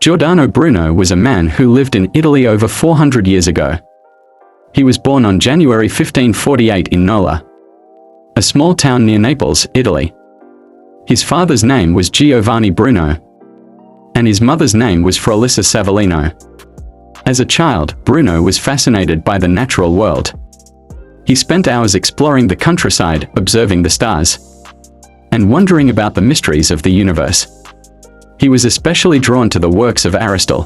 Giordano Bruno was a man who lived in Italy over 400 years ago. He was born on January 1548 in Nola, a small town near Naples, Italy. His father's name was Giovanni Bruno, and his mother's name was Fralissa Savellino. As a child, Bruno was fascinated by the natural world. He spent hours exploring the countryside, observing the stars, and wondering about the mysteries of the universe. He was especially drawn to the works of Aristotle,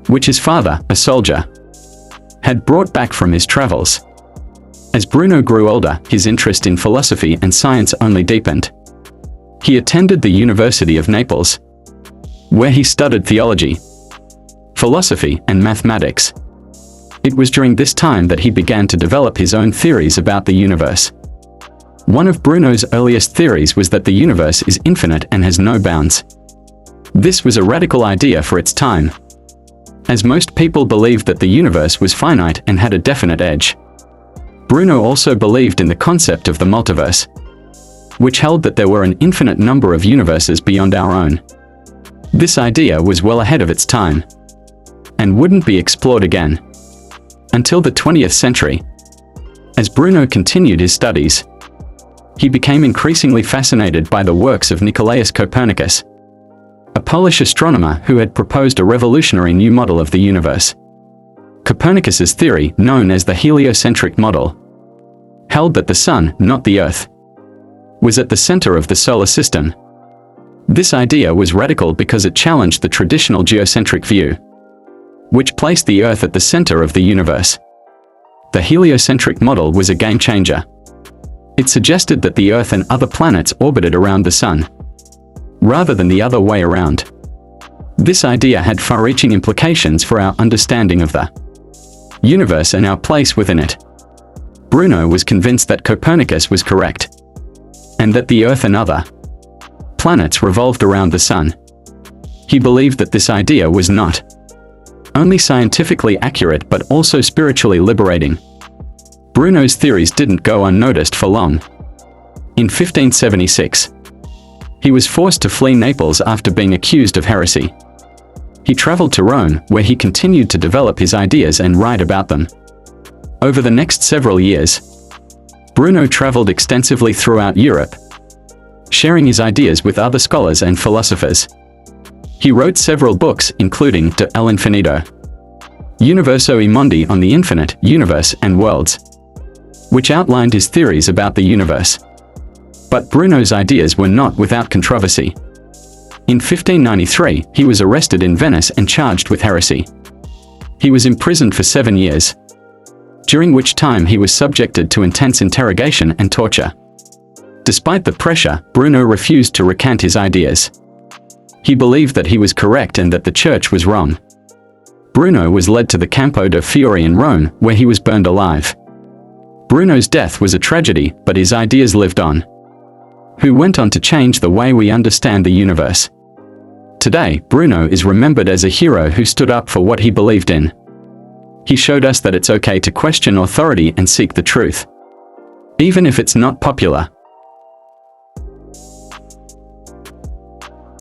which his father, a soldier, had brought back from his travels. As Bruno grew older, his interest in philosophy and science only deepened. He attended the University of Naples, where he studied theology, philosophy, and mathematics. It was during this time that he began to develop his own theories about the universe. One of Bruno's earliest theories was that the universe is infinite and has no bounds. This was a radical idea for its time, as most people believed that the universe was finite and had a definite edge. Bruno also believed in the concept of the multiverse, which held that there were an infinite number of universes beyond our own. This idea was well ahead of its time, and wouldn't be explored again until the 20th century. As Bruno continued his studies, he became increasingly fascinated by the works of Nicolaus Copernicus, a Polish astronomer who had proposed a revolutionary new model of the universe. Copernicus's theory, known as the heliocentric model, held that the Sun, not the Earth, was at the center of the solar system. This idea was radical because it challenged the traditional geocentric view, which placed the Earth at the center of the universe. The heliocentric model was a game changer. It suggested that the Earth and other planets orbited around the Sun, rather than the other way around. This idea had far-reaching implications for our understanding of the universe and our place within it. Bruno was convinced that Copernicus was correct, and that the Earth and other planets revolved around the Sun. He believed that this idea was not only scientifically accurate but also spiritually liberating. Bruno's theories didn't go unnoticed for long. In 1576, he was forced to flee Naples after being accused of heresy. He traveled to Rome, where he continued to develop his ideas and write about them. Over the next several years, Bruno traveled extensively throughout Europe, sharing his ideas with other scholars and philosophers. He wrote several books, including De l'Infinito, Universo e Mondi, on the infinite, universe, and worlds, which outlined his theories about the universe. But Bruno's ideas were not without controversy. In 1593, he was arrested in Venice and charged with heresy. He was imprisoned for 7 years, during which time he was subjected to intense interrogation and torture. Despite the pressure, Bruno refused to recant his ideas. He believed that he was correct and that the church was wrong. Bruno was led to the Campo de' Fiori in Rome, where he was burned alive. Bruno's death was a tragedy, but his ideas lived on, who went on to change the way we understand the universe. Today, Bruno is remembered as a hero who stood up for what he believed in. He showed us that it's okay to question authority and seek the truth, even if it's not popular.